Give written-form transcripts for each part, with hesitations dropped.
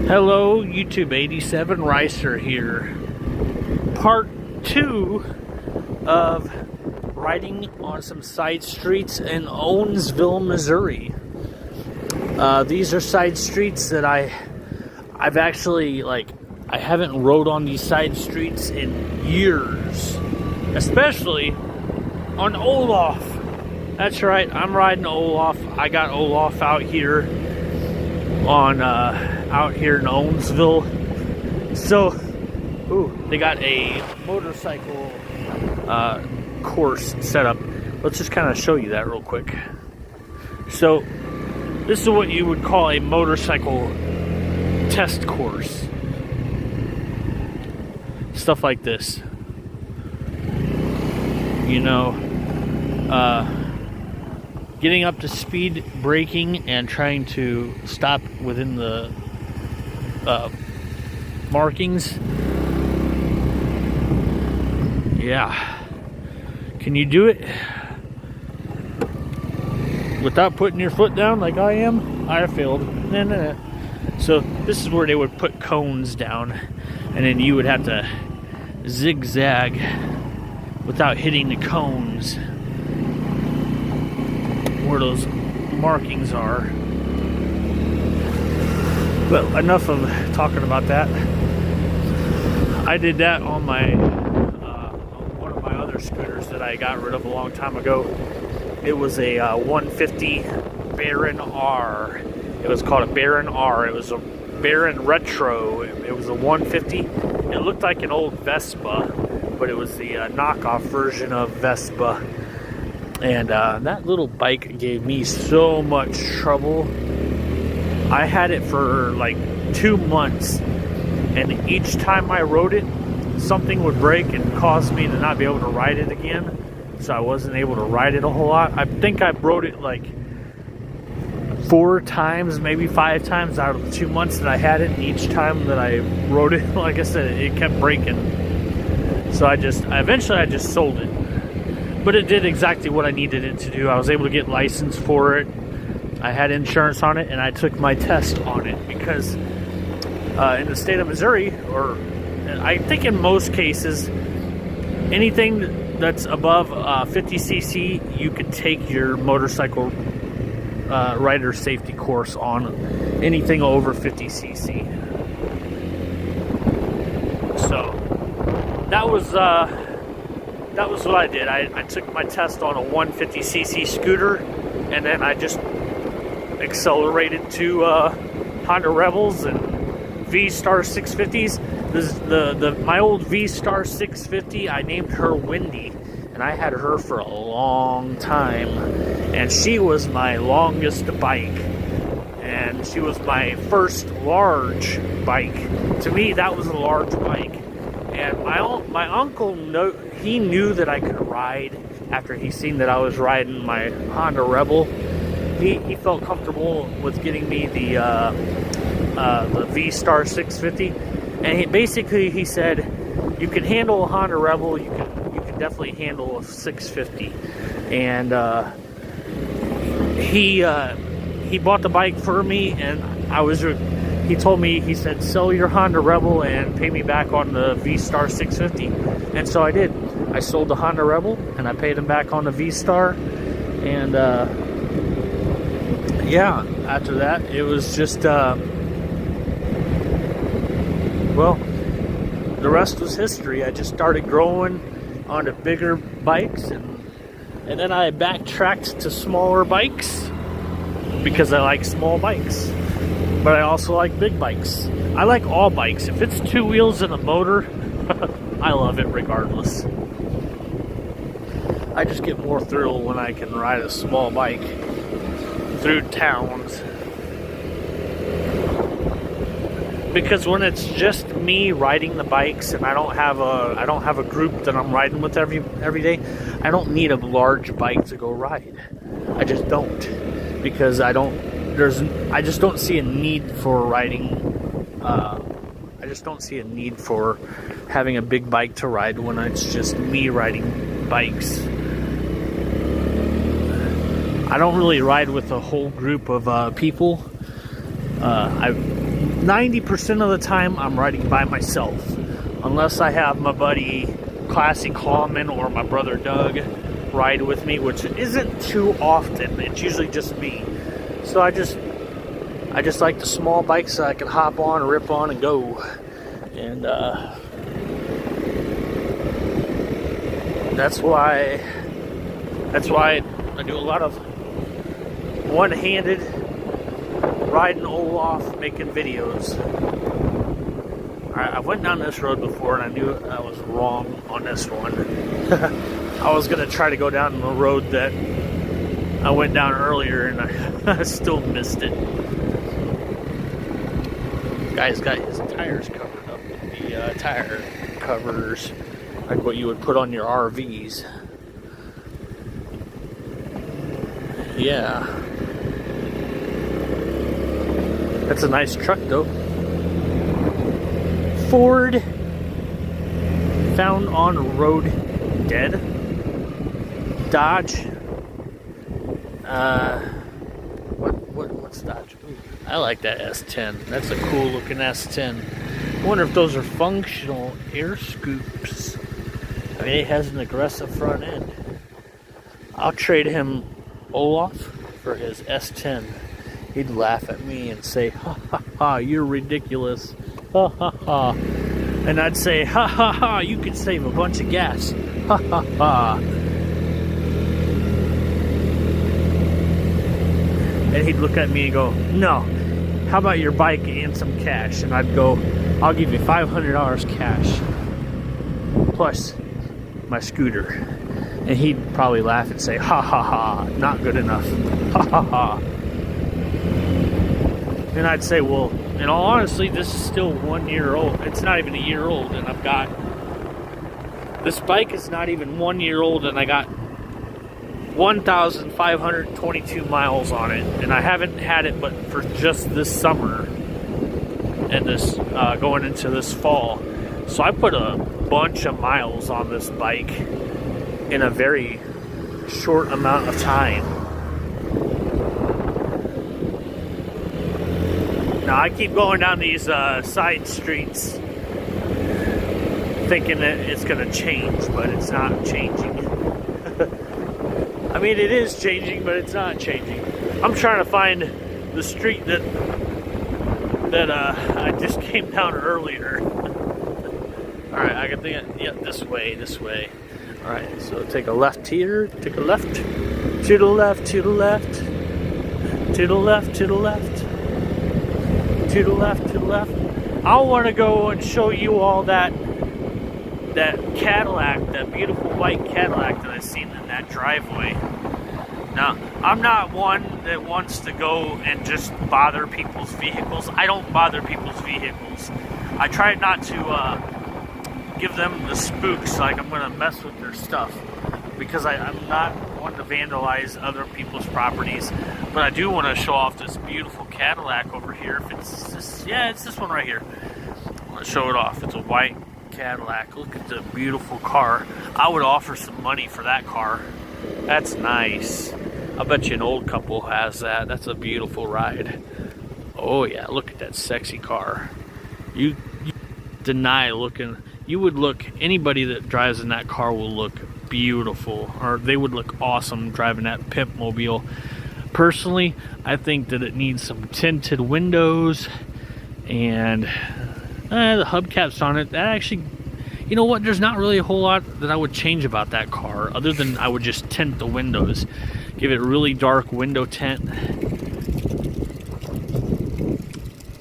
Hello, YouTube 87 Ricer here. Part 2 of riding on some side streets in Owensville, Missouri. These are side streets that I've actually, I haven't rode on these side streets in years. Especially on Olaf. That's right, I'm riding Olaf. I got Olaf out here out here in Owensville. So, they got a motorcycle course set up. Let's just kind of show you that real quick. So, this is what you would call a motorcycle test course. Stuff like this. You know, getting up to speed, braking, and trying to stop within the markings. Yeah. Can you do it without putting your foot down like I am? I failed. No. So this is where they would put cones down, and then you would have to zigzag without hitting the cones where those markings are. But enough of talking about that. I did that on my one of my other scooters that I got rid of a long time ago. It was a 150 Baron R. It was called a Baron R. It was a Baron Retro. It was a 150. It looked like an old Vespa, but it was the knockoff version of Vespa. And that little bike gave me so much trouble. I had it for like 2 months, and each time I rode it, something would break and cause me to not be able to ride it again. So I wasn't able to ride it a whole lot. I think I rode it like 4 times, maybe 5 times out of the 2 months that I had it. And each time that I rode it, like I said, it kept breaking. So eventually I just sold it. But it did exactly what I needed it to do. I was able to get license for it. I had insurance on it, and I took my test on it because in the state of Missouri, or I think in most cases, anything that's above 50cc, you could take your motorcycle rider safety course on. Anything over 50cc. So that was what I did. I took my test on a 150cc scooter, and then I just accelerated to Honda Rebels and V-Star 650s. My old V-Star 650, I named her Wendy, and I had her for a long time, and she was my longest bike, and she was my first large bike. To me, that was a large bike. And my uncle, he knew that I could ride after he seen that I was riding my Honda Rebel. He felt comfortable with getting me the V-Star 650, and he said, you can handle a Honda Rebel, you can definitely handle a 650. And he bought the bike for me, and he told me, he said, sell your Honda Rebel and pay me back on the V-Star 650. And so I did. I sold the Honda Rebel, and I paid him back on the V-Star. And yeah, after that, it was just, well, the rest was history. I just started growing onto bigger bikes, and then I backtracked to smaller bikes because I like small bikes. But I also like big bikes. I like all bikes. If it's 2 wheels and a motor, I love it regardless. I just get more thrill when I can ride a small bike through towns. Because when it's just me riding the bikes and I don't have a group that I'm riding with every day, I don't need a large bike to go ride. I just don't, because I just don't see a need for riding. I just don't see a need for having a big bike to ride when it's just me riding bikes. I don't really ride with a whole group of people. 90% of the time I'm riding by myself, unless I have my buddy Classy Common or my brother Doug ride with me, which isn't too often. It's usually just me. So I just like the small bikes that I can hop on, rip on, and go. And that's why I do a lot of one-handed riding Olaf, making videos. Alright, I went down this road before and I knew I was wrong on this one. I was going to try to go down the road that I went down earlier and I still missed it. Guy's got his tires covered up with the tire covers, like what you would put on your RVs. Yeah. That's a nice truck though. Ford, found on road dead. Dodge. What's Dodge? Ooh, I like that S10. That's a cool looking S10. I wonder if those are functional air scoops. I mean, it has an aggressive front end. I'll trade him Olaf for his S10. He'd laugh at me and say, ha ha ha, you're ridiculous. Ha ha ha. And I'd say, ha ha ha, you could save a bunch of gas. Ha ha ha. And he'd look at me and go, no, how about your bike and some cash? And I'd go, I'll give you $500 cash plus my scooter. And he'd probably laugh and say, ha ha ha, not good enough. Ha ha ha. And I'd say, well, in all honesty, this is still 1 year old. It's not even a year old, and I've got... This bike is not even 1 year old, and I got 1,522 miles on it. And I haven't had it but for just this summer and this going into this fall. So I put a bunch of miles on this bike in a very short amount of time. Now I keep going down these side streets thinking that it's going to change, but it's not changing. I mean, it is changing, but it's not changing. I'm trying to find the street that I just came down earlier. Alright, I can think of, yeah, this way. Alright, so take a left here, take a left, to the left, to the left, to the left, to the left, to the left, to the left. I want to go and show you all that Cadillac, that beautiful white Cadillac that I've seen in that driveway. Now, I'm not one that wants to go and just bother people's vehicles. I don't bother people's vehicles. I try not to give them the spooks, like I'm going to mess with their stuff, because I'm not one to vandalize other people's properties. But I do want to show off this beautiful Cadillac over here. If it's this, yeah, it's this one right here. I'm going to show it off. It's a white Cadillac. Look at the beautiful car. I would offer some money for that car. That's nice. I bet you an old couple has that. That's a beautiful ride. Oh yeah, look at that sexy car. You deny looking. You would look, anybody that drives in that car will look beautiful, or they would look awesome driving that pimp mobile. Personally, I think that it needs some tinted windows and the hubcaps on it. That actually, you know what, there's not really a whole lot that I would change about that car, other than I would just tint the windows. Give it a really dark window tint.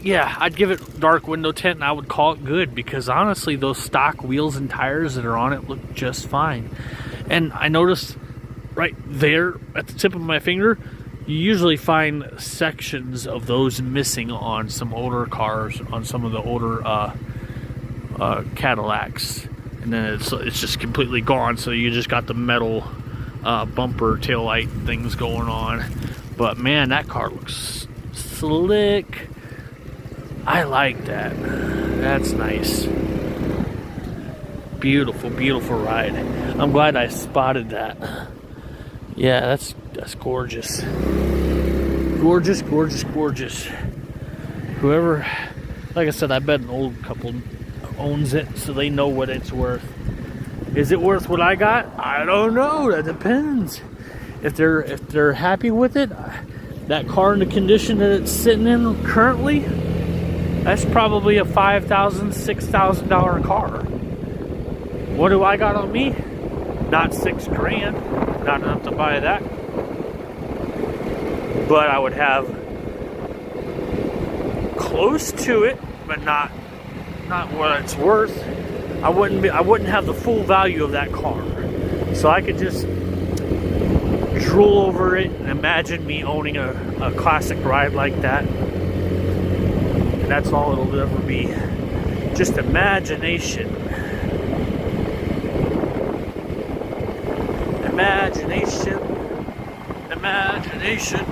Yeah, I'd give it dark window tint and I would call it good, because honestly those stock wheels and tires that are on it look just fine. And I noticed right there at the tip of my finger, you usually find sections of those missing on some older cars, on some of the older Cadillacs, and then it's just completely gone, so you just got the metal bumper taillight things going on. But man, that car looks slick. I like that. That's nice. Beautiful, beautiful ride. I'm glad I spotted that. Yeah, that's gorgeous. Gorgeous, gorgeous, gorgeous. Whoever Like I said, I bet an old couple owns it, so they know what it's worth. Is it worth what I got? I don't know. That depends. If they're happy with it, that car in the condition that it's sitting in currently, that's probably a $5,000, $6,000 car. What do I got on me? Not $6,000. Not enough to buy that. But I would have close to it, but not what it's worth. I wouldn't have the full value of that car. So I could just drool over it and imagine me owning a classic ride like that. And that's all it'll ever be. Just imagination. Imagination. Imagination.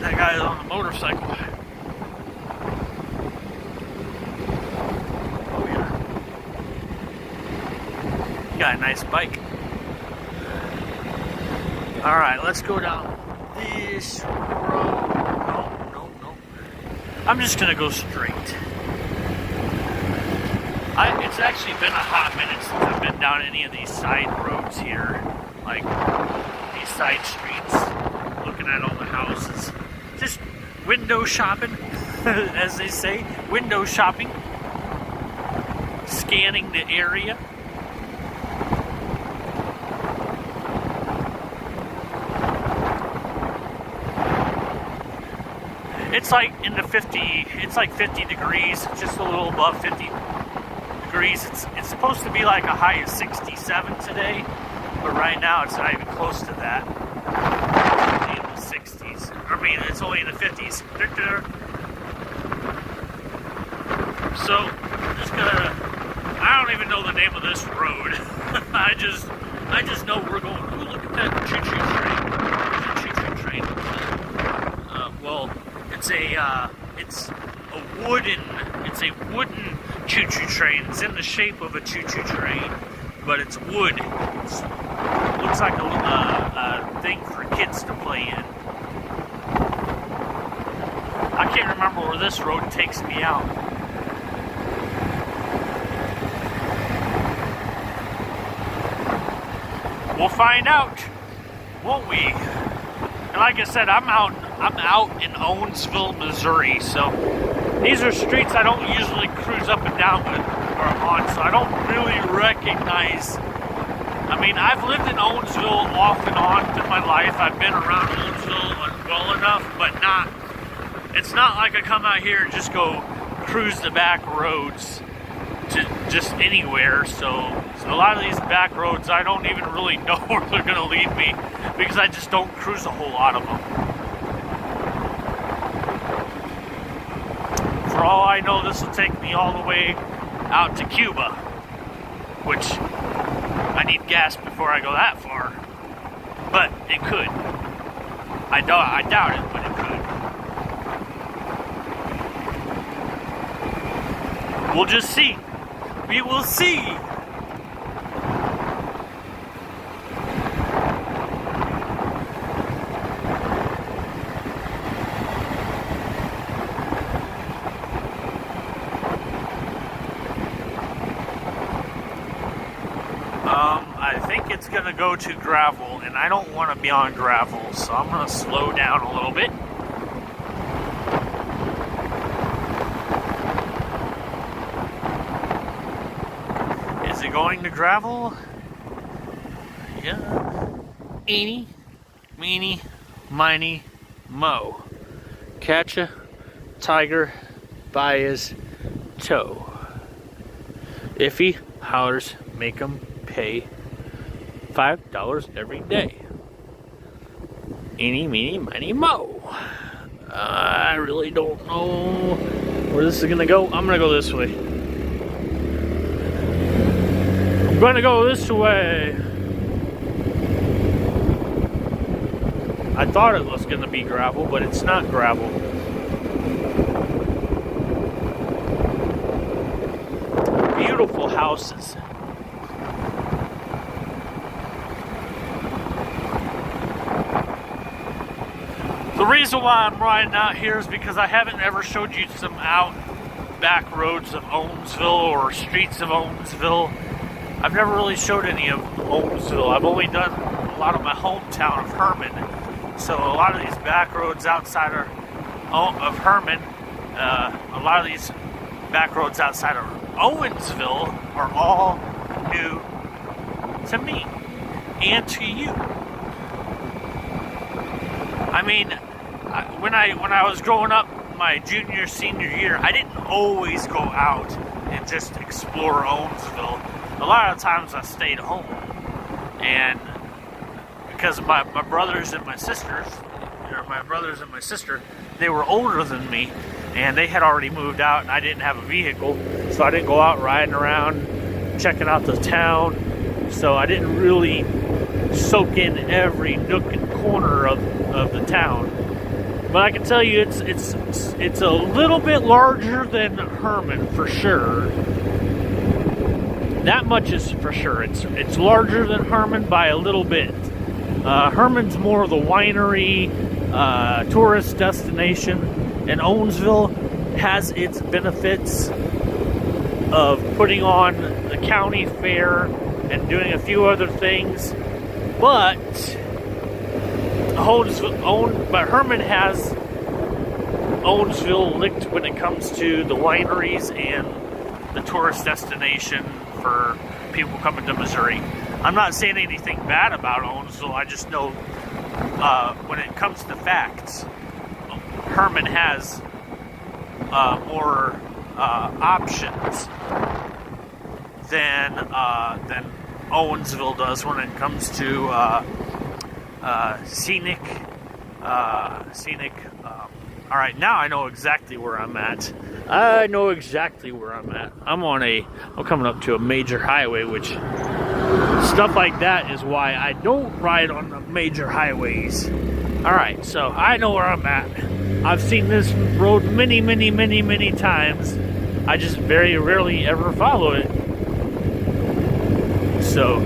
That guy is on a motorcycle. Oh yeah. You got a nice bike. Alright, let's go down this road. No. I'm just gonna go straight. It's actually been a hot minute since I've been down any of these side roads here. Like these side streets. Looking at all the houses. Just window shopping, as they say. Window shopping. Scanning the area. It's like in the 50, it's like 50 degrees, just a little above 50 degrees. It's supposed to be like a high of 67 today, but right now it's not even close to that. It's only in the 60s. I mean, it's only in the 50s. So, I'm just gonna, I don't even know the name of this road. I just know we're going, ooh, look at that choo-choo train. There's a choo-choo train. Well, it's a wooden choo-choo train. It's in the shape of a choo-choo train, but it's wood. It looks like a thing for kids to play in. I can't remember where this road takes me out. We'll find out, won't we? And like I said, I'm out in Owensville, Missouri, so these are streets I don't usually cruise up and down with or on, so I don't really recognize. I mean, I've lived in Owensville off and on through my life. I've been around Owensville well enough, but it's not like I come out here and just go cruise the back roads to just anywhere. So a lot of these back roads, I don't even really know where they're going to lead me because I just don't cruise a whole lot of them. For all I know, this will take me all the way out to Cuba, which I need gas before I go that far. But it could. I doubt it, but it could. We'll just see. We will see. I think it's going to go to gravel, and I don't want to be on gravel, so I'm going to slow down a little bit. Is it going to gravel? Yeah. Eeny, meeny, miny, mo. Catcha, tiger, by his toe. If he hollers, make him pay $5 every day. Eeny, meeny, miny, mo. I really don't know where this is gonna go. I'm gonna go this way. I'm gonna go this way. I thought it was gonna be gravel, but it's not gravel. Beautiful houses. The reason why I'm riding out here is because I haven't ever showed you some back roads of Owensville or streets of Owensville. I've never really showed any of Owensville. I've only done a lot of my hometown of Herman. So a lot of these back roads outside of Herman, a lot of these back roads outside of Owensville are all new to me and to you. I mean, when I was growing up, my junior, senior year, I didn't always go out and just explore Owensville. A lot of times I stayed home, and because my brothers and my sisters, or my brothers and my sister, they were older than me, and they had already moved out, and I didn't have a vehicle, so I didn't go out riding around, checking out the town. So I didn't really soak in every nook and corner of the town. But I can tell you, it's a little bit larger than Herman for sure. That much is for sure. It's larger than Herman by a little bit. Herman's more of the winery, tourist destination, and Owensville has its benefits of putting on the county fair and doing a few other things, but Herman has Owensville licked when it comes to the wineries and the tourist destination for people coming to Missouri. I'm not saying anything bad about Owensville. I just know when it comes to facts, Herman has more options than Owensville does when it comes to scenic. All right, now I know exactly where I'm at. I'm coming up to a major highway, which stuff like that is why I don't ride on the major highways. All right, so I know where I'm at. I've seen this road many, many, many, many times. I just very rarely ever follow it. So,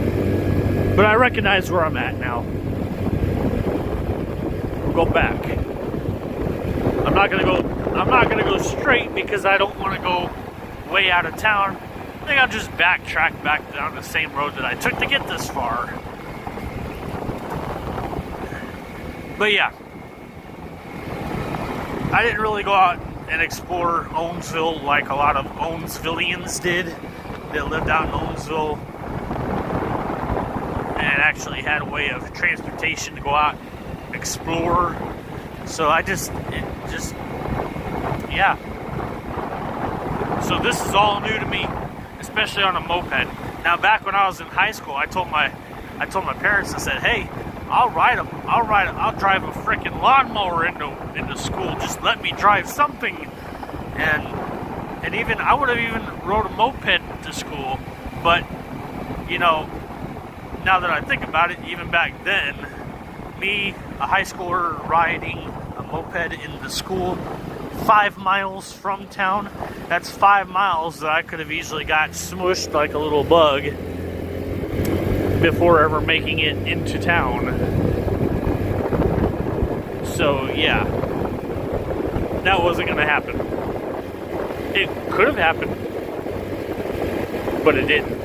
but I recognize where I'm at now. We'll go back. I'm not gonna go straight because I don't want to go way out of town. I think I'll just backtrack back down the same road that I took to get this far. But yeah, I didn't really go out and explore Owensville like a lot of Owensvillians did that lived out in Owensville and actually had a way of transportation to go out and explore. So yeah. So this is all new to me, especially on a moped. Now, back when I was in high school, I told my parents, I said, "Hey, I'll drive a freaking lawnmower into school. Just let me drive something." And even I would have even rode a moped to school. But you know, now that I think about it, even back then, me, a high schooler, riding a moped into school 5 miles from town, that's 5 miles that I could have easily got smushed like a little bug before ever making it into town. So yeah, that wasn't gonna happen. It could have happened, but it didn't.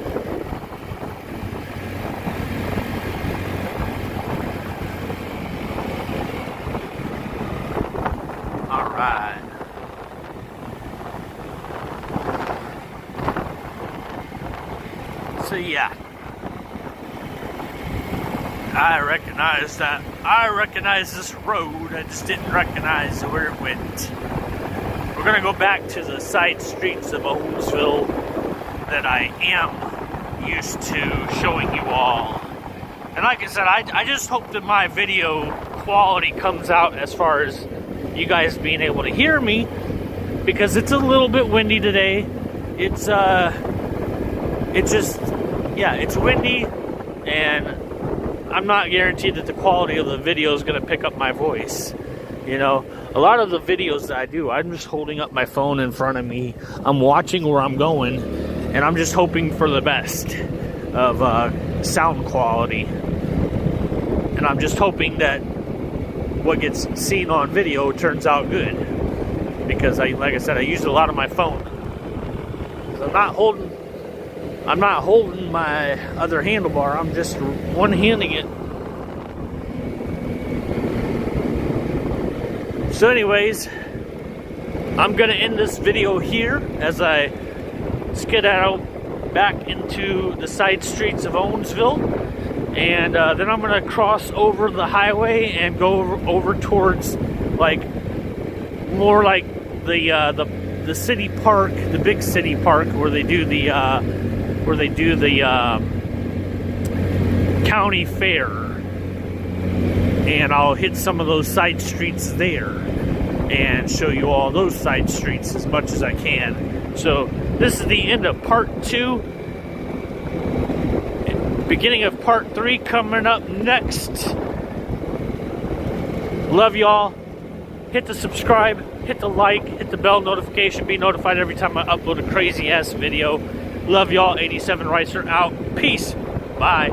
Alright. So yeah, I recognize this road. I just didn't recognize where it went. We're gonna go back to the side streets of Owensville that I am used to showing you all. And like I said, I just hope that my video quality comes out as far as you guys being able to hear me, because it's a little bit windy today. It's windy, and I'm not guaranteed that the quality of the video is going to pick up my voice. You know, a lot of the videos that I do, I'm just holding up my phone in front of me. I'm watching where I'm going, and I'm just hoping for the best of sound quality. And I'm just hoping that what gets seen on video turns out good, because like I said, I use a lot of my phone. I'm not holding my other handlebar. I'm just one-handing it. So anyways, I'm gonna end this video here as I skedaddle back into the side streets of Owensville, and then I'm gonna cross over the highway and go over towards like more like the city park, the big city park where they do the county fair, and I'll hit some of those side streets there and show you all those side streets as much as I can. So this is the end of part 2. Beginning of part 3 coming up next. Love y'all. Hit the subscribe, hit the like, hit the bell notification, be notified every time I upload a crazy ass video. Love y'all. 87 Ricer out. Peace. Bye.